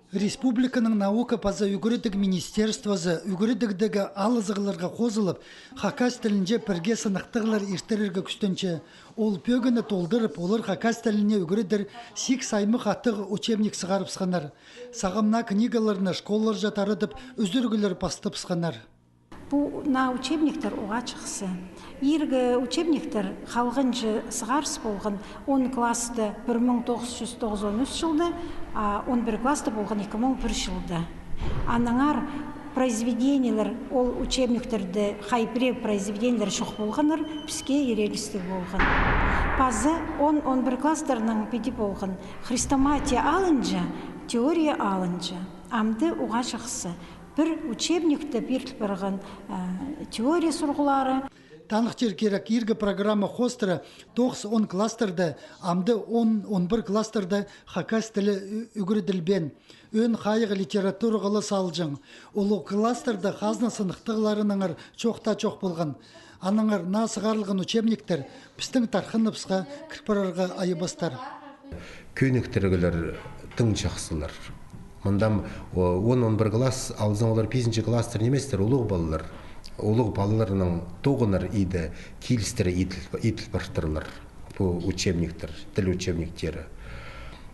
Республиканың наука паза үгірідік министерствозы үгірідігдігі алызығыларға қозылып, хакас тілінже бірге сынықтығылар ертерерге күстінші. Ол пөгіні толдырып, олар хакас тіліне үгірідір сик саймы қаттығы учебник сығарып сқанар. Сағымна книгаларына школалар жатарыдып, үзіргілер пастып сқанар. Бұл на учебниктер оға чықсы. Ергі учебниктер қалғынжы сығарыс болған 10 класты 1993 жылды, 11 класты болған 2001 жылды. Анаңар произведениялар, ол учебниктерді хайпре произведениялар шоқ болғаныр, бізге ерегістік болған. Пазы 10-11 класстарының педи болған. Христоматия алынжа, теория алынжа. Амды оға чықсы. Bir учебникті беріліп барған теория сұрғылары. Танықтер керек ергі программа қостыры 9-10 кластерді, амды 10-11 кластерді хакас тілі үгірділбен. Өн қайығы литературғылы салжың. Олы кластерді қазна сынықтығыларыныңыр чоқта-чоқ болған. Аныңыр насығарлығын учебниктер пістің тарқыныпсқа кірпірарға айыбастар. Көніктіргілер тың жақсылар. Мындам 10-11 класс, алызан олар 5-ші класстар неместер, олық балалар. Олық балаларының тоғынар еді, келістері етіл баштырылар. Бұл учебниктер, тіл учебниктері.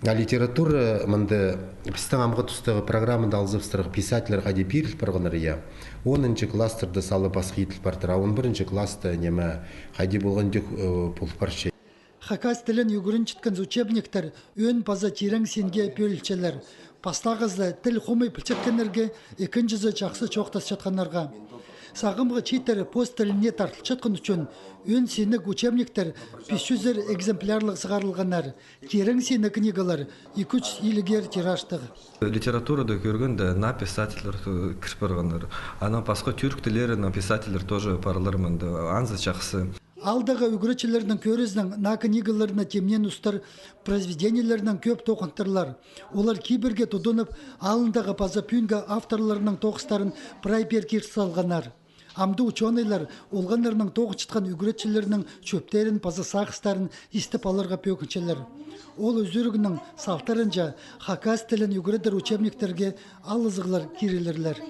А литература, мынды біздің амғы тұстығы программында алызыпстырық писателер ғади беріл барғанар я. 10-ші класстарды салы басқы етіл бартыр, а 11-ші классты неме ғади болған дек бұл парча. Хакас тілін үгірін чіткін учебниктер өн паза терің сенге пөлілчелер. Пастағызды тіл қомай пілчеткенерге екіншізі жақсы чоқтас жатқанарға. Сағымғы читері пост тіліне тартыл жатқын үшін өн сенік учебниктер 500 экземплярлық сығарылғанар. Терің сені книгалар 2-3 илігер тираштығы. Литературада көргенде на писательлер кірпірғанар. Ана пасқа түрк тілері на писательлер тоже паралармынды. Анзы жақсы. Алдағы үгірічілердің көріздің на книгаларына темнен ұстар произведенияларының көп тоқынтырлар. Олар кейбірге тұдынып, алындағы паза пүйінгі авторларының тоқыстарын прайпер керсі алғанар. Амды ученыйлар олғанларының тоқычытқан үгірічілерінің чөптерін, паза сақыстарын істіп алырға пөкіншелер. Ол өзірігінің салтарынша хакас тілін үгірідір учебниктерге алызығылар керелерлер.